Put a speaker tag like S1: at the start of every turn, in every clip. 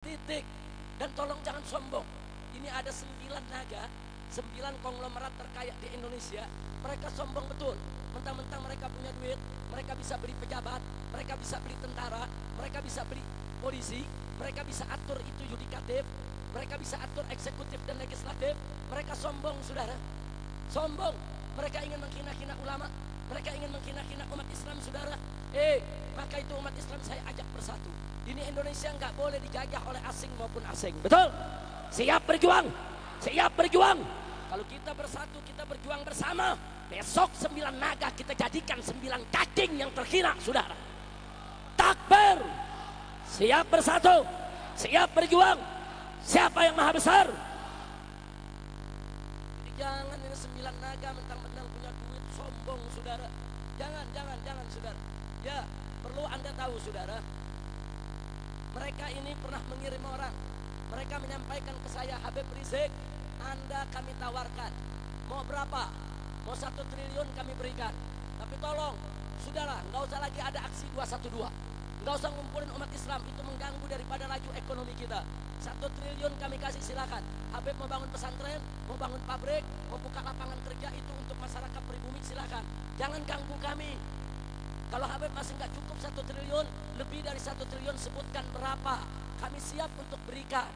S1: Titik. Dan tolong jangan sombong. Ini ada 9 naga, 9 konglomerat terkaya di Indonesia. Mereka sombong betul. Mentang-mentang mereka punya duit, mereka bisa beli pejabat, mereka bisa beli tentara, mereka bisa beli polisi, mereka bisa atur itu yudikatif, mereka bisa atur eksekutif dan legislatif. Mereka sombong, saudara. Sombong. Mereka ingin menghina-hina ulama, mereka ingin menghina-hina umat Islam, saudara. Maka itu umat Islam saya ajak bersatu. Ini Indonesia nggak boleh dijajah oleh asing maupun asing. Betul? Siap berjuang. Siap berjuang. Kalau kita bersatu, kita berjuang bersama. Besok 9 naga kita jadikan 9 cacing yang terhina, saudara. Takbir. Siap bersatu. Siap berjuang. Siapa yang maha besar? Jadi jangan ini 9 naga mentang-mentang punya duit sombong, saudara. Jangan, saudara. Ya, perlu Anda tahu, saudara. Mereka ini pernah mengirim orang. Mereka menyampaikan ke saya, Habib Rizik, Anda kami tawarkan. Mau berapa? Mau 1 triliun kami berikan. Tapi tolong, saudara, nggak usah lagi ada aksi 212. Nggak usah ngumpulin umat Islam, itu mengganggu daripada laju ekonomi kita. 1 triliun kami kasih, silakan. Habib mau bangun pesantren, mau bangun pabrik, mau buka lapangan kerja, itu untuk masyarakat pribumi, silakan. Jangan ganggu kami. Kalau Habib masih nggak cukup 1 triliun, lebih dari 1 triliun sebutkan berapa. Kami siap untuk berikan.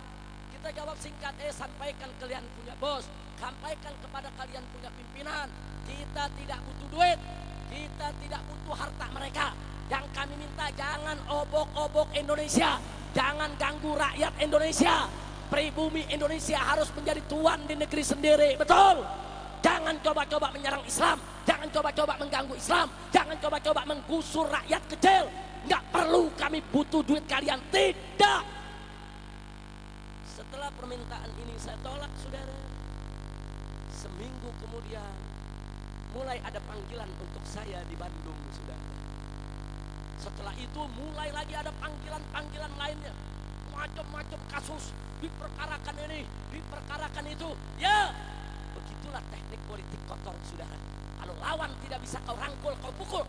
S1: Kita jawab singkat, sampaikan kalian punya bos, sampaikan kepada kalian punya pimpinan. Kita tidak butuh duit, kita tidak butuh harta mereka. Yang kami minta jangan obok-obok Indonesia, jangan ganggu rakyat Indonesia. Pribumi Indonesia harus menjadi tuan di negeri sendiri, betul? Jangan coba-coba menyerang Islam, jangan coba-coba mengganggu Islam, jangan coba-coba menggusur rakyat kecil. Nggak perlu kami butuh duit kalian, tidak. Setelah permintaan ini saya tolak, saudara. Seminggu kemudian mulai ada panggilan untuk saya di Bandung, saudara. Setelah itu mulai lagi ada panggilan-panggilan lainnya. Macam-macam kasus, diperkarakan ini, diperkarakan itu. Ya, begitulah teknik politik kotor, saudara. Kalau lawan tidak bisa kau rangkul, kau pukul.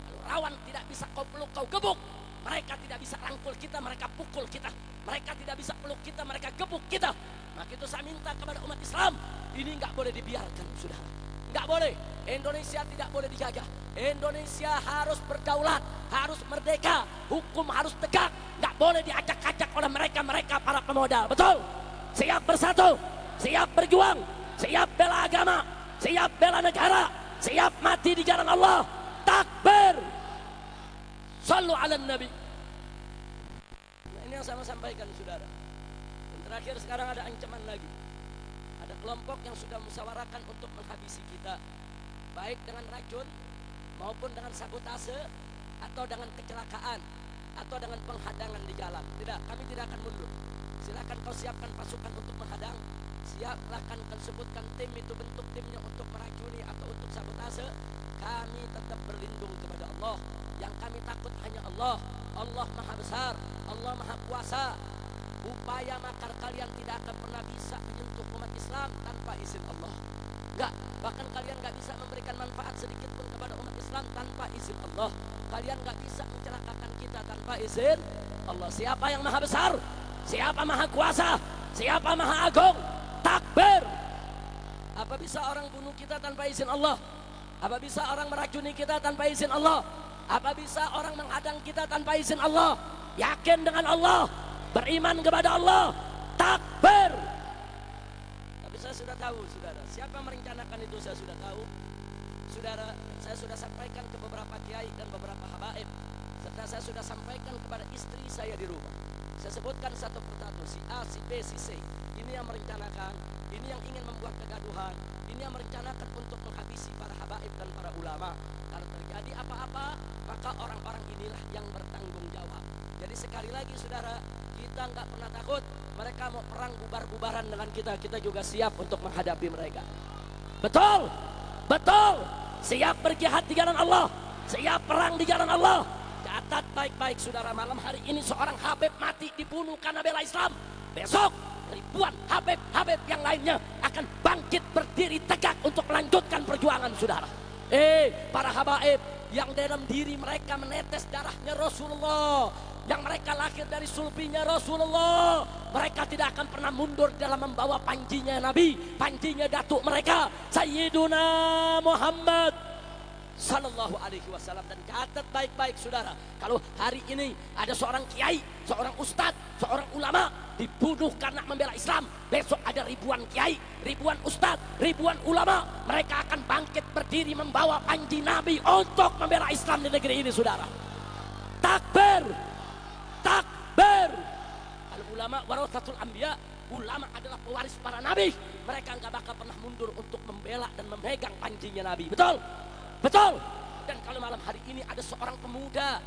S1: Kalau lawan tidak bisa kau peluk, kau gebuk. Mereka tidak bisa rangkul kita, mereka pukul kita. Mereka tidak bisa peluk kita, mereka gebuk kita. Maka itu saya minta kepada umat Islam, ini nggak boleh dibiarkan, saudara. Nggak boleh. Indonesia tidak boleh dijajah. Indonesia harus berdaulat, harus merdeka, hukum harus tegak. Nggak boleh diacak-acak oleh mereka para pemodal. Betul? Siap bersatu, siap berjuang, siap bela agama, siap bela negara, siap mati di jalan Allah. Takbir. Sallu ala Nabi. Nah, ini yang saya mau sampaikan, saudara. Dan terakhir sekarang ada ancaman lagi. Ada kelompok yang sudah musyawarahkan untuk menghabisi kita, baik dengan racun maupun dengan sabotase atau dengan kecelakaan atau dengan penghadangan di jalan. Tidak, kami tidak akan mundur. Silakan kau siapkan pasukan untuk menghadang. Silakan kau sebutkan tim itu bentuk timnya untuk meracuni atau untuk sabotase. Kami tetap berlindung kepada Allah. Yang kami takut hanya Allah. Allah Maha Besar, Allah Maha Kuasa. Upaya makar kalian tidak akan pernah bisa menyentuh umat Islam tanpa izin Allah. Enggak, bahkan kalian enggak bisa memberikan manfaat sedikit pun kepada umat Islam tanpa izin Allah. Kalian enggak bisa mencelakakan kita tanpa izin Allah. Siapa yang Maha Besar? Siapa Maha Kuasa? Siapa Maha Agung? Takbir. Apa bisa orang bunuh kita tanpa izin Allah? Apa bisa orang meracuni kita tanpa izin Allah? Apa bisa orang menghadang kita tanpa izin Allah? Yakin dengan Allah, beriman kepada Allah. Takbir. Tapi saya sudah tahu, saudara, siapa merencanakan itu saya sudah tahu. Saudara, saya sudah sampaikan ke beberapa kiai dan beberapa habaib, serta saya sudah sampaikan kepada istri saya di rumah. Saya sebutkan satu persatu, si A, si B, si C. Ini yang merencanakan, ini yang ingin membuat kegaduhan, ini yang merencanakan untuk menghabisi para habaib dan para ulama. Kalau terjadi apa-apa, maka orang-orang inilah yang bertanggung jawab. Jadi sekali lagi, saudara, kita nggak pernah takut. Mereka mau perang bubar-bubaran dengan kita, kita juga siap untuk menghadapi mereka. Betul, betul. Siap berjihad di jalan Allah, siap perang di jalan Allah. Catat baik-baik, saudara, malam hari ini seorang Habib mati dibunuh karena bela Islam. Besok ribuan Habib yang lainnya akan bangkit berdiri tegak untuk melanjutkan perjuangan, saudara. Para habaib yang dalam diri mereka menetes darahnya Rasulullah, yang mereka lahir dari sulbinya Rasulullah, mereka tidak akan pernah mundur dalam membawa panjinya Nabi, panjinya datuk mereka Sayyiduna Muhammad Sallallahu Alaihi Wasallam. Dan catat baik-baik saudara, kalau hari ini ada seorang kiai, seorang ustadz, seorang ulama dibunuh karena membela Islam, besok ada ribuan kiai, ribuan ustadz, ribuan ulama, mereka akan bangkit berdiri membawa panji Nabi untuk membela Islam di negeri ini saudara. Takbir, takbir. Al-ulama warathatul anbiya, ulama adalah pewaris para nabi, mereka nggak bakal pernah mundur untuk membela dan memegang panjinya Nabi. Betul? Betul. Dan kalau malam hari ini ada seorang pemuda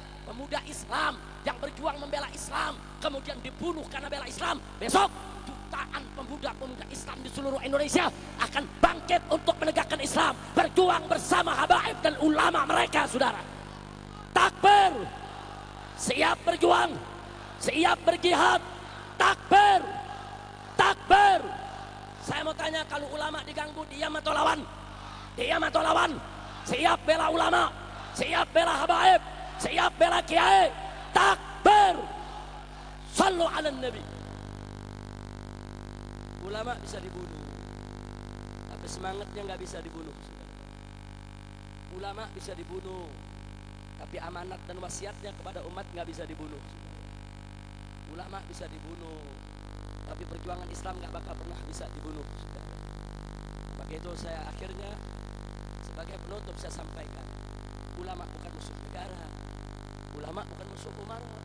S1: Islam yang berjuang membela Islam, kemudian dibunuh karena bela Islam, besok jutaan pemuda Islam di seluruh Indonesia akan bangkit untuk menegakkan Islam, berjuang bersama habaib dan ulama mereka saudara. Takbir. Siap berjuang, siap berjihad. Takbir, takbir. Saya mau tanya, kalau ulama diganggu, diam atau lawan? Diam atau lawan? Siap bela ulama, siap bela habaib, siap bela kiai. Takbir. Sallu ala nabi. Ulama bisa dibunuh, tapi semangatnya nggak bisa dibunuh. Ulama bisa dibunuh, tapi amanat dan wasiatnya kepada umat nggak bisa dibunuh. Ulama bisa dibunuh, tapi perjuangan Islam nggak bakal pernah bisa dibunuh. Maka itu saya akhirnya sebagai penutup saya sampaikan, ulama bukan musuh negara, ulama bukan musuh umara,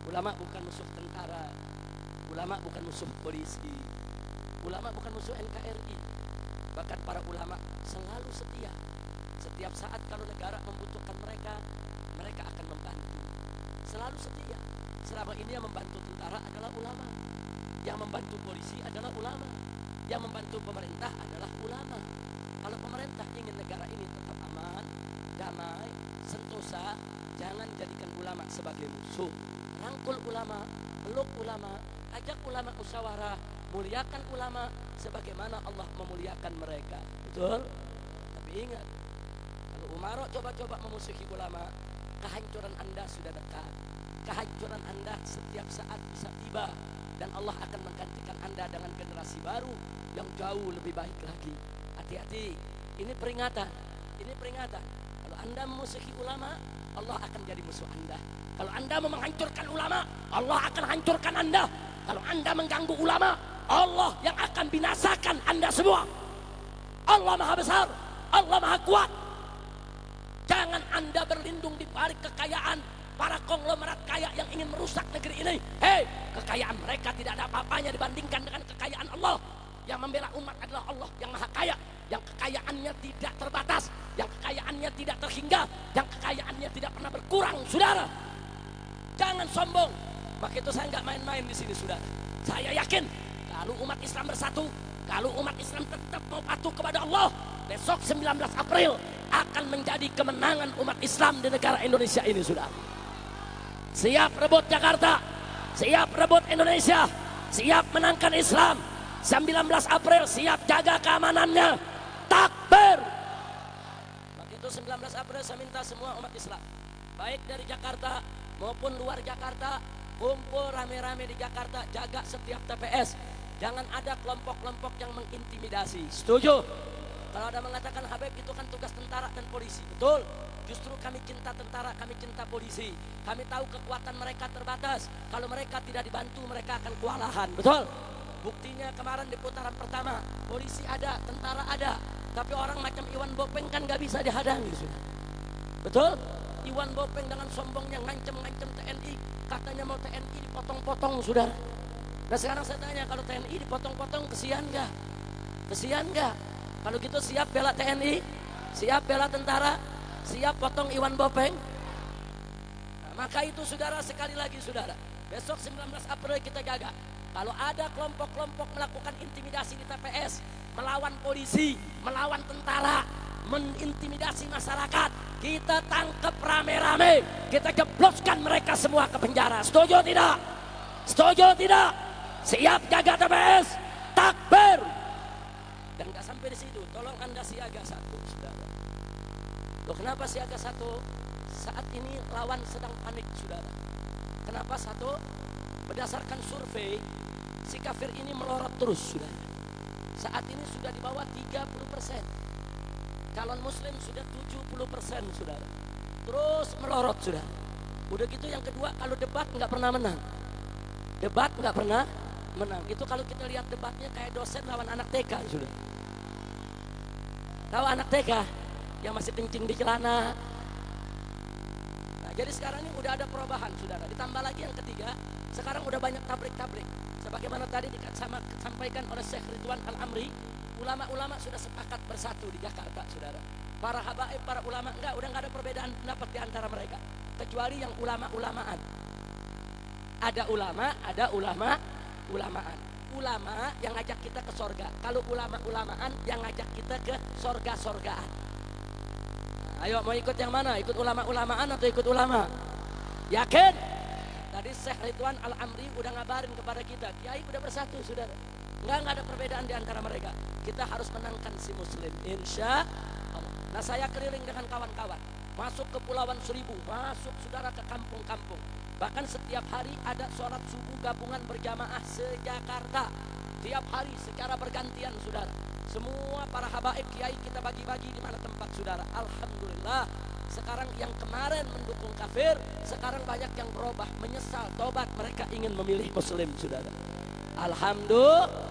S1: ulama bukan musuh tentara, ulama bukan musuh polisi, ulama bukan musuh NKRI. Bahkan para ulama selalu setia. Setiap saat kalau negara membutuhkan mereka, mereka akan membantu. Selalu setia. Selama ini yang membantu tentara adalah ulama, yang membantu polisi adalah ulama, yang membantu pemerintah adalah ulama. Kalau pemerintah ingin negara ini tetap aman, damai, sentosa, jangan jadikan ulama sebagai musuh. Rangkul ulama, peluk ulama, ajak ulama musyawarah, muliakan ulama sebagaimana Allah memuliakan mereka. Betul? Tapi ingat, kalau Umaro coba-coba memusuhi ulama, kehancuran Anda sudah dekat. Kehancuran Anda setiap saat bisa tiba, dan Allah akan menggantikan Anda dengan generasi baru yang jauh lebih baik lagi. Hati-hati, ini peringatan, ini peringatan. Kalau Anda memusuhi ulama, Allah akan jadi musuh Anda. Kalau Anda mau menghancurkan ulama, Allah akan hancurkan Anda. Kalau Anda mengganggu ulama, Allah yang akan binasakan Anda semua. Allah Maha Besar, Allah Maha Kuat. Jangan Anda berlindung di balik kekayaan para konglomerat kaya yang ingin merusak negeri ini. Hei, kekayaan mereka tidak ada apa-apanya dibandingkan dengan kekayaan Allah. Yang membela umat adalah Allah yang Maha Kaya, yang kekayaannya tidak terbatas, yang kekayaannya tidak terhingga, yang kekayaannya tidak pernah berkurang, saudara. Jangan sombong. Maka itu saya nggak main-main di sini, saudara. Saya yakin kalau umat Islam bersatu, kalau umat Islam tetap mau patuh kepada Allah, besok 19 April akan menjadi kemenangan umat Islam di negara Indonesia ini, saudara. Siap rebut Jakarta, siap rebut Indonesia, siap menangkan Islam. 19 April siap jaga keamanannya. Takbir. Maka itu 19 April saya minta semua umat Islam, baik dari Jakarta maupun luar Jakarta, kumpul rame-rame di Jakarta, jaga setiap TPS. Jangan ada kelompok-kelompok yang mengintimidasi. Setuju? Kalau ada mengatakan Habib itu kan tugas tentara dan polisi, betul. Justru kami cinta tentara, kami cinta polisi. Kami tahu kekuatan mereka terbatas. Kalau mereka tidak dibantu, mereka akan kewalahan, betul. Buktinya kemarin di putaran pertama, polisi ada, tentara ada, tapi orang macam Iwan Bopeng kan gak bisa dihadangi, sudah. Betul? Iwan Bopeng dengan sombongnya ngancem-ngancem TNI, katanya mau TNI dipotong-potong, saudara. Nah sekarang saya tanya, kalau TNI dipotong-potong, kesian gak? Kesian gak? Kalau gitu siap bela TNI, siap bela tentara, siap potong Iwan Bopeng. Nah, maka itu saudara, sekali lagi saudara, besok 19 April kita jaga. Kalau ada kelompok-kelompok melakukan intimidasi di TPS, melawan polisi, melawan tentara, mengintimidasi masyarakat, kita tangkap rame-rame, kita jebloskan mereka semua ke penjara. Setuju tidak? Setuju tidak? Siap jaga TPS. Takbir. Dan gak sampai di situ, tolong Anda siaga satu, saudara. Loh, kenapa siaga satu? Saat ini lawan sedang panik, saudara. Kenapa? Satu, berdasarkan survei, si kafir ini melorot terus, saudara. Saat ini sudah di bawah 30%. Calon muslim sudah 70%, saudara. Terus melorot, saudara. Udah gitu yang kedua, kalau debat nggak pernah menang. Debat nggak pernah menang. Itu kalau kita lihat debatnya kayak dosen lawan anak TK, saudara. Tahu anak TK yang masih kencing di celana. Nah, jadi sekarang ini udah ada perubahan, saudara. Ditambah lagi yang ketiga, sekarang udah banyak tablik-tablik. Sebagaimana tadi disampaikan oleh Syekh Ridwan Al-Amri, ulama-ulama sudah sepakat bersatu di Jakarta, saudara. Para habaib, para ulama, udah nggak ada perbedaan pendapat di antara mereka. Kecuali yang ulama-ulamaan. Ada ulama-ulamaan. Ulama yang ngajak kita ke sorga. Kalau ulama-ulamaan yang ngajak kita ke sorga-sorgaan. Nah, ayo mau ikut yang mana? Ikut ulama-ulamaan atau ikut ulama? Yakin? Tadi Syekh Ridwan Al-Amri udah ngabarin kepada kita, kiai udah bersatu, saudara. Nggak ada perbedaan di antara mereka. Kita harus menangkan si muslim, insya Allah. Nah, saya keliling dengan kawan-kawan, masuk ke Pulauan Seribu, masuk saudara ke kampung-kampung. Bahkan setiap hari ada sholat subuh gabungan berjamaah se-Jakarta. Tiap hari secara bergantian, saudara. Semua para habaib kiai kita bagi-bagi di mana tempat, saudara. Alhamdulillah. Sekarang yang kemarin mendukung kafir, sekarang banyak yang berubah, menyesal, tobat, mereka ingin memilih muslim, saudara. Alhamdulillah.